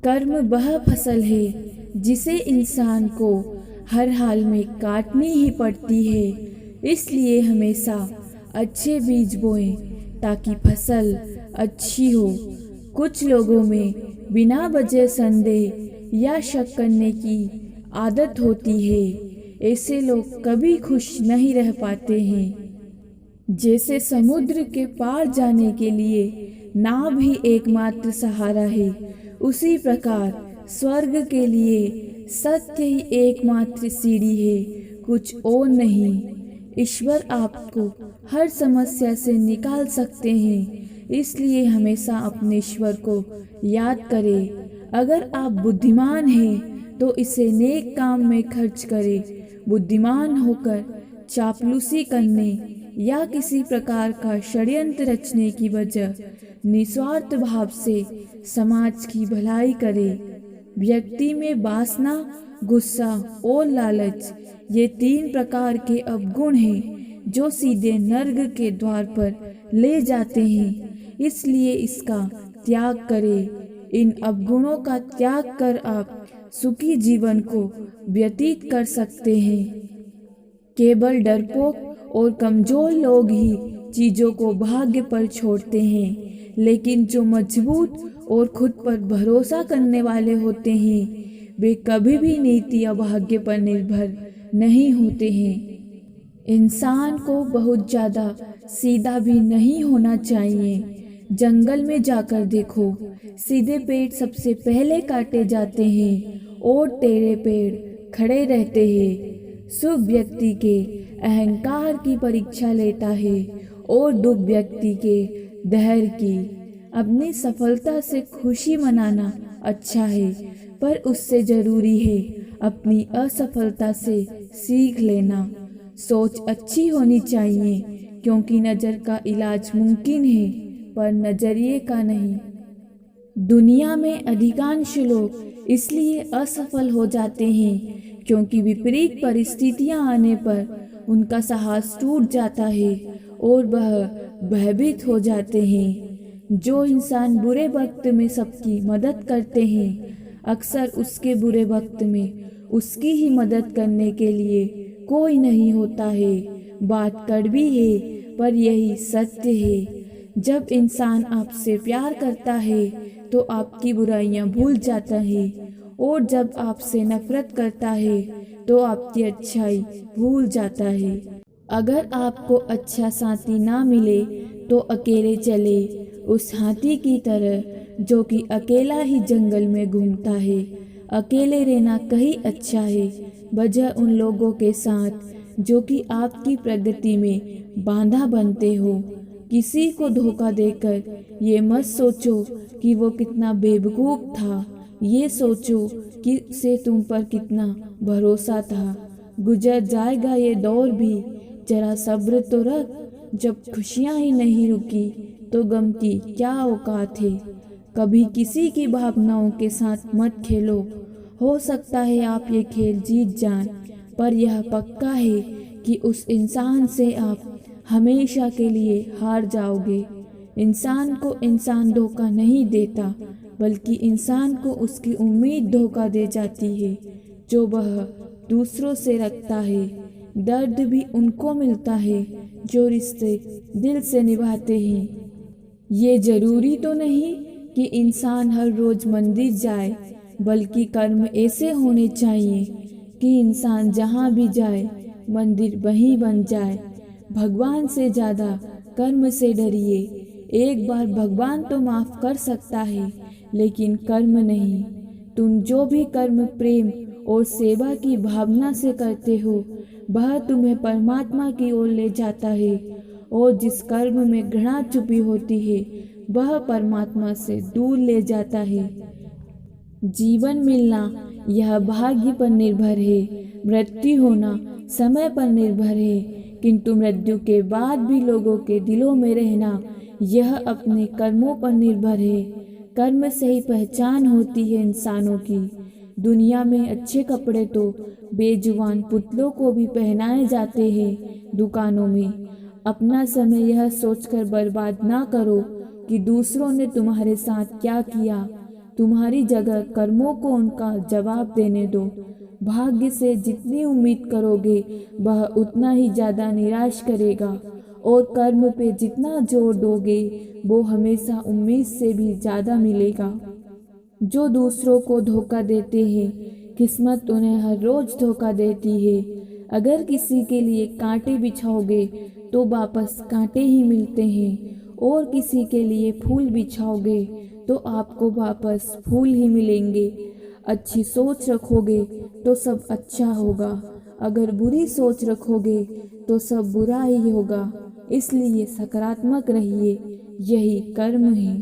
कर्म वह फसल है जिसे इंसान को हर हाल में काटनी ही पड़ती है। इसलिए हमेशा अच्छे बीज बोएं ताकि फसल अच्छी हो। कुछ लोगों में बिना वजह संदेह या शक करने की आदत होती है। ऐसे लोग कभी खुश नहीं रह पाते हैं। जैसे समुद्र के पार जाने के लिए नाव ही एकमात्र सहारा है, उसी प्रकार स्वर्ग के लिए सत्य ही एकमात्र सीढ़ी है, कुछ और नहीं। ईश्वर आपको हर समस्या से निकाल सकते हैं, इसलिए हमेशा अपने ईश्वर को याद करें। अगर आप बुद्धिमान हैं तो इसे नेक काम में खर्च करें। बुद्धिमान होकर चापलूसी करने या किसी प्रकार का षड्यंत्र रचने की बजाय निस्वार्थ भाव से समाज की भलाई करे। व्यक्ति में वासना, गुस्सा और लालच ये 3 प्रकार के अवगुण हैं जो सीधे नर्क के द्वार पर ले जाते हैं। इसलिए इसका त्याग करें। इन अवगुणों का त्याग कर आप सुखी जीवन को व्यतीत कर सकते हैं। केवल डरपोक और कमजोर लोग ही चीजों को भाग्य पर छोड़ते हैं, लेकिन जो मजबूत और खुद पर भरोसा करने वाले होते हैं वे कभी भी नीति या भाग्य पर निर्भर नहीं होते हैं। इंसान को बहुत ज्यादा सीधा भी नहीं होना चाहिए। जंगल में जाकर देखो, सीधे पेड़ सबसे पहले काटे जाते हैं और टेढ़े पेड़ खड़े रहते हैं। शुभ व्यक्ति के अहंकार की परीक्षा लेता है और दुष्ट व्यक्ति के धैर्य की। अपनी सफलता से खुशी मनाना अच्छा है, पर उससे जरूरी है अपनी असफलता से सीख लेना। सोच अच्छी होनी चाहिए, क्योंकि नज़र का इलाज मुमकिन है पर नजरिए का नहीं। दुनिया में अधिकांश लोग इसलिए असफल हो जाते हैं क्योंकि विपरीत परिस्थितियां आने पर उनका साहस टूट जाता है और वह भयभीत हो जाते हैं। जो इंसान बुरे वक्त में सबकी मदद करते हैं, अक्सर उसके बुरे वक्त में उसकी ही मदद करने के लिए कोई नहीं होता है। बात कड़वी है पर यही सत्य है। जब इंसान आपसे प्यार करता है तो आपकी बुराइयां भूल जाता है, और जब आपसे नफरत करता है तो आपकी अच्छाई भूल जाता है। अगर आपको अच्छा साथी ना मिले तो अकेले चले, उस हाथी की तरह जो कि अकेला ही जंगल में घूमता है। अकेले रहना कहीं अच्छा है, बजाय उन लोगों के साथ जो कि आपकी प्रगति में बाधा बनते हो। किसी को धोखा देकर ये मत सोचो कि वो कितना बेवकूफ़ था, ये सोचो कि उसे तुम पर कितना भरोसा था। गुजर जाएगा ये दौर भी, जरा सब्र तो रख। जब खुशियाँ ही नहीं रुकी तो गम की क्या औकात है। कभी किसी की भावनाओं के साथ मत खेलो। हो सकता है आप ये खेल जीत जाएं, पर यह पक्का है कि उस इंसान से आप हमेशा के लिए हार जाओगे। इंसान को इंसान धोखा नहीं देता, बल्कि इंसान को उसकी उम्मीद धोखा दे जाती है जो वह दूसरों से रखता है। दर्द भी उनको मिलता है जो रिश्ते दिल से निभाते हैं। ये जरूरी तो नहीं कि इंसान हर रोज मंदिर जाए, बल्कि कर्म ऐसे होने चाहिए कि इंसान जहाँ भी जाए मंदिर वहीं बन जाए। भगवान से ज़्यादा कर्म से डरिए। एक बार भगवान तो माफ़ कर सकता है, लेकिन कर्म नहीं। तुम जो भी कर्म प्रेम और सेवा की भावना से करते हो वह तुम्हें परमात्मा की ओर ले जाता है, और जिस कर्म में घृणा छुपी होती है वह परमात्मा से दूर ले जाता है। जीवन मिलना यह भाग्य पर निर्भर है, मृत्यु होना समय पर निर्भर है, किंतु मृत्यु के बाद भी लोगों के दिलों में रहना यह अपने कर्मों पर निर्भर है। कर्म से ही पहचान होती है इंसानों की। दुनिया में अच्छे कपड़े तो बेजुबान पुतलों को भी पहनाए जाते हैं दुकानों में। अपना समय यह सोचकर बर्बाद ना करो कि दूसरों ने तुम्हारे साथ क्या किया। तुम्हारी जगह कर्मों को उनका जवाब देने दो। भाग्य से जितनी उम्मीद करोगे वह उतना ही ज़्यादा निराश करेगा, और कर्म पे जितना जोर दोगे वो हमेशा उम्मीद से भी ज़्यादा मिलेगा। जो दूसरों को धोखा देते हैं, किस्मत उन्हें हर रोज़ धोखा देती है। अगर किसी के लिए कांटे बिछाओगे तो वापस कांटे ही मिलते हैं, और किसी के लिए फूल बिछाओगे तो आपको वापस फूल ही मिलेंगे। अच्छी सोच रखोगे तो सब अच्छा होगा, अगर बुरी सोच रखोगे तो सब बुरा ही होगा। इसलिए सकारात्मक रहिए, यही कर्म है।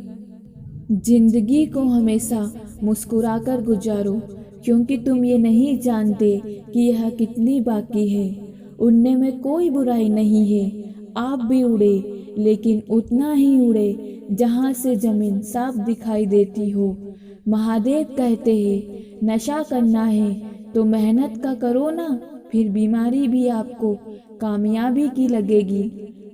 जिंदगी को हमेशा मुस्कुराकर गुजारो, क्योंकि तुम ये नहीं जानते कि यह कितनी बाकी है। उड़ने में कोई बुराई नहीं है। आप भी उड़े, लेकिन उतना ही उड़े जहाँ से जमीन साफ दिखाई देती हो। महादेव कहते हैं, नशा करना है तो मेहनत का करो ना, फिर बीमारी भी आपको कामयाबी की लगेगी।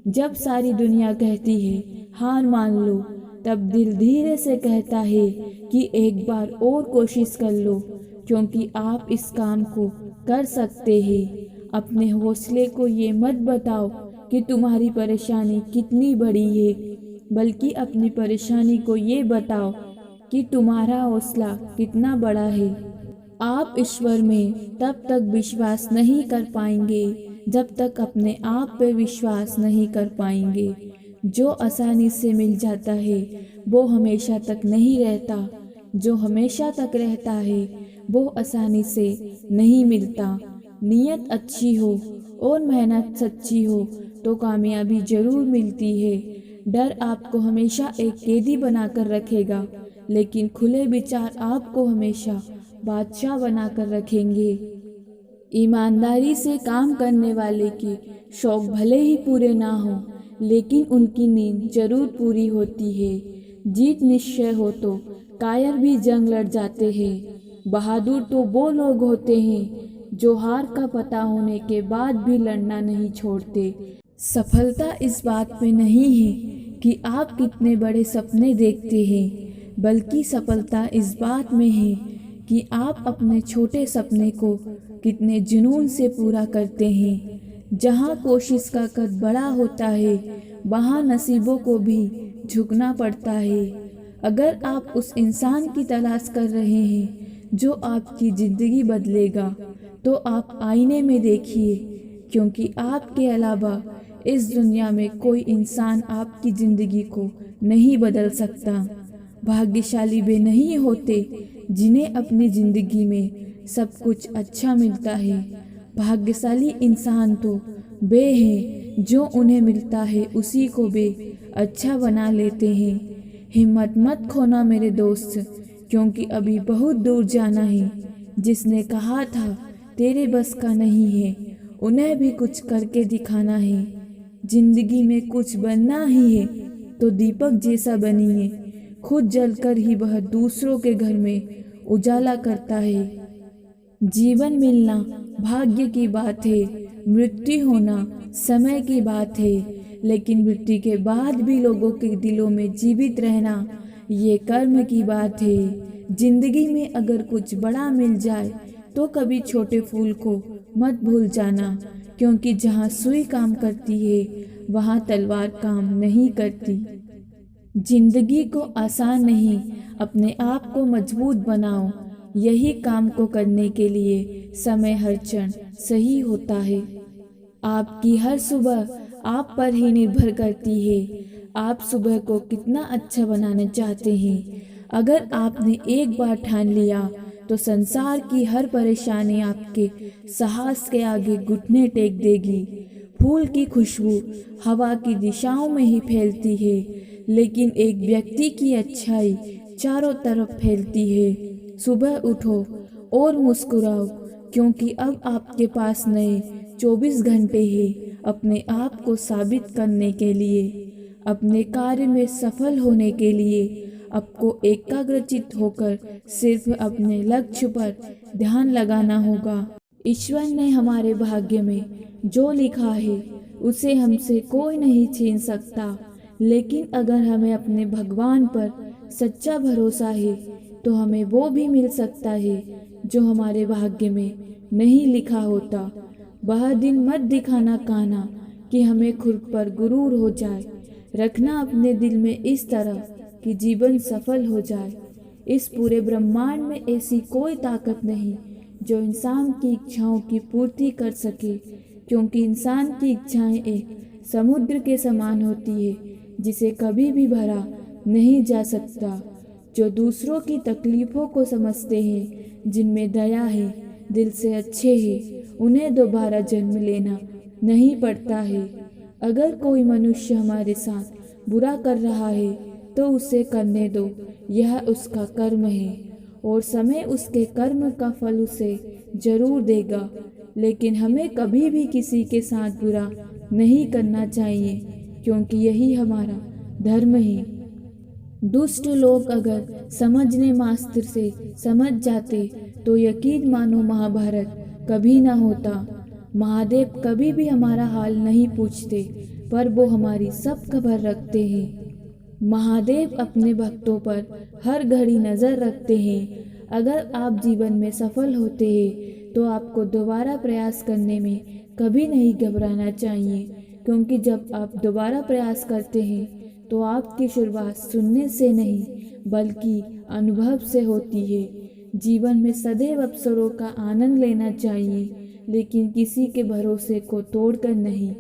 जब सारी दुनिया कहती है हार मान लो, तब दिल धीरे से कहता है कि एक बार और कोशिश कर लो, क्योंकि आप इस काम को कर सकते हैं। अपने हौसले को ये मत बताओ कि तुम्हारी परेशानी कितनी बड़ी है, बल्कि अपनी परेशानी को ये बताओ कि तुम्हारा हौसला कितना बड़ा है। आप ईश्वर में तब तक विश्वास नहीं कर पाएंगे जब तक अपने आप पे विश्वास नहीं कर पाएंगे। जो आसानी से मिल जाता है वो हमेशा तक नहीं रहता, जो हमेशा तक रहता है वो आसानी से नहीं मिलता। नीयत अच्छी हो और मेहनत सच्ची हो तो कामयाबी जरूर मिलती है। डर आपको हमेशा एक कैदी बनाकर रखेगा, लेकिन खुले विचार आपको हमेशा बादशाह बनाकर रखेंगे। ईमानदारी से काम करने वाले के शौक भले ही पूरे ना हो, लेकिन उनकी नींद जरूर पूरी होती है। जीत निश्चय हो तो कायर भी जंग लड़ जाते हैं। बहादुर तो वो लोग होते हैं जो हार का पता होने के बाद भी लड़ना नहीं छोड़ते। सफलता इस बात में नहीं है कि आप कितने बड़े सपने देखते हैं, बल्कि सफलता इस बात में है कि आप अपने छोटे सपने को कितने जुनून से पूरा करते हैं। जहाँ कोशिश का कद बड़ा होता है, वहाँ नसीबों को भी झुकना पड़ता है। अगर आप उस इंसान की तलाश कर रहे हैं जो आपकी ज़िंदगी बदलेगा, तो आप आईने में देखिए, क्योंकि आपके अलावा इस दुनिया में कोई इंसान आपकी ज़िंदगी को नहीं बदल सकता। भाग्यशाली वे नहीं होते जिन्हें अपनी ज़िंदगी में सब कुछ अच्छा मिलता है। भाग्यशाली इंसान तो वे हैं जो उन्हें मिलता है उसी को वे अच्छा बना लेते हैं। हिम्मत मत खोना मेरे दोस्त, क्योंकि अभी बहुत दूर जाना है। जिसने कहा था तेरे बस का नहीं है, उन्हें भी कुछ करके दिखाना है। जिंदगी में कुछ बनना ही है तो दीपक जैसा बनिए। खुद जलकर ही वह दूसरों के घर में उजाला करता है। जीवन मिलना भाग्य की बात है, मृत्यु होना समय की बात है, लेकिन मृत्यु के बाद भी लोगों के दिलों में जीवित रहना ये कर्म की बात है। जिंदगी में अगर कुछ बड़ा मिल जाए तो कभी छोटे फूल को मत भूल जाना, क्योंकि जहाँ सुई काम करती है वहाँ तलवार काम नहीं करती। जिंदगी को आसान नहीं, अपने आप को मजबूत बनाओ। यही काम को करने के लिए समय हर क्षण सही होता है। आपकी हर सुबह आप पर ही निर्भर करती है। आप सुबह को कितना अच्छा बनाना चाहते हैं। अगर आपने एक बार ठान लिया तो संसार की हर परेशानी आपके साहस के आगे घुटने टेक देगी। फूल की खुशबू हवा की दिशाओं में ही फैलती है, लेकिन एक व्यक्ति की अच्छाई चारों तरफ फैलती है। सुबह उठो और मुस्कुराओ, क्योंकि अब आपके पास नए 24 घंटे हैं अपने आप को साबित करने के लिए। अपने कार्य में सफल होने के लिए आपको एकाग्रचित होकर सिर्फ अपने लक्ष्य पर ध्यान लगाना होगा। ईश्वर ने हमारे भाग्य में जो लिखा है उसे हमसे कोई नहीं छीन सकता, लेकिन अगर हमें अपने भगवान पर सच्चा भरोसा है तो हमें वो भी मिल सकता है जो हमारे भाग्य में नहीं लिखा होता। वह दिन मत दिखाना कान्हा कि हमें खुद पर गुरूर हो जाए। रखना अपने दिल में इस तरह कि जीवन सफल हो जाए। इस पूरे ब्रह्मांड में ऐसी कोई ताकत नहीं जो इंसान की इच्छाओं की पूर्ति कर सके, क्योंकि इंसान की इच्छाएं एक समुद्र के समान होती है जिसे कभी भी भरा नहीं जा सकता। जो दूसरों की तकलीफों को समझते हैं, जिनमें दया है, दिल से अच्छे हैं, उन्हें दोबारा जन्म लेना नहीं पड़ता है। अगर कोई मनुष्य हमारे साथ बुरा कर रहा है तो उसे करने दो, यह उसका कर्म है और समय उसके कर्म का फल उसे जरूर देगा। लेकिन हमें कभी भी किसी के साथ बुरा नहीं करना चाहिए, क्योंकि यही हमारा धर्म है। दुष्ट लोग अगर समझने मास्टर से समझ जाते तो यकीन मानो महाभारत कभी ना होता। महादेव कभी भी हमारा हाल नहीं पूछते, पर वो हमारी सब खबर रखते हैं। महादेव अपने भक्तों पर हर घड़ी नज़र रखते हैं। अगर आप जीवन में सफल होते हैं तो आपको दोबारा प्रयास करने में कभी नहीं घबराना चाहिए, क्योंकि जब आप दोबारा प्रयास करते हैं तो आपकी शुरुआत सुनने से नहीं बल्कि अनुभव से होती है। जीवन में सदैव अवसरों का आनंद लेना चाहिए, लेकिन किसी के भरोसे को तोड़कर नहीं।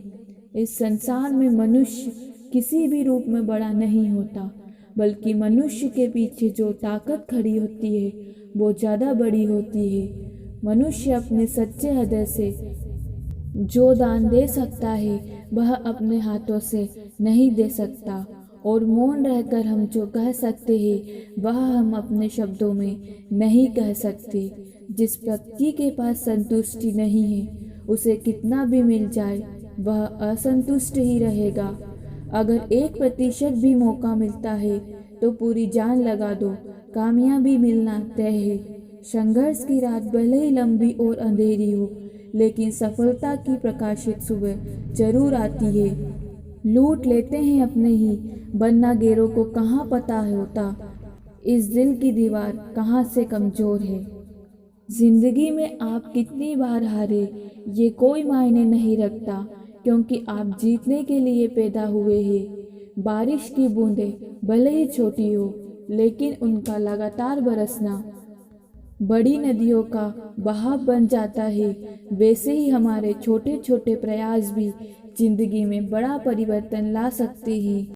इस संसार में मनुष्य किसी भी रूप में बड़ा नहीं होता, बल्कि मनुष्य के पीछे जो ताकत खड़ी होती है वो ज़्यादा बड़ी होती है। मनुष्य अपने सच्चे हृदय से जो दान दे सकता है वह अपने हाथों से नहीं दे सकता, और मौन रहकर हम जो कह सकते हैं वह हम अपने शब्दों में नहीं कह सकते। जिस व्यक्ति के पास संतुष्टि नहीं है उसे कितना भी मिल जाए वह असंतुष्ट ही रहेगा। अगर 1% भी मौका मिलता है तो पूरी जान लगा दो, कामयाबी मिलना तय है। संघर्ष की रात भले ही लंबी और अंधेरी हो, लेकिन सफलता की प्रकाशित सुबह जरूर आती है। लूट लेते हैं अपने ही, वरना गैरों को कहाँ पता होता इस दिल की दीवार कहाँ से कमज़ोर है। जिंदगी में आप कितनी बार हारे ये कोई मायने नहीं रखता, क्योंकि आप जीतने के लिए पैदा हुए हैं। बारिश की बूंदें भले ही छोटी हो, लेकिन उनका लगातार बरसना बड़ी नदियों का बहाव बन जाता है। वैसे ही हमारे छोटे छोटे प्रयास भी जिंदगी में बड़ा परिवर्तन ला सकते हैं।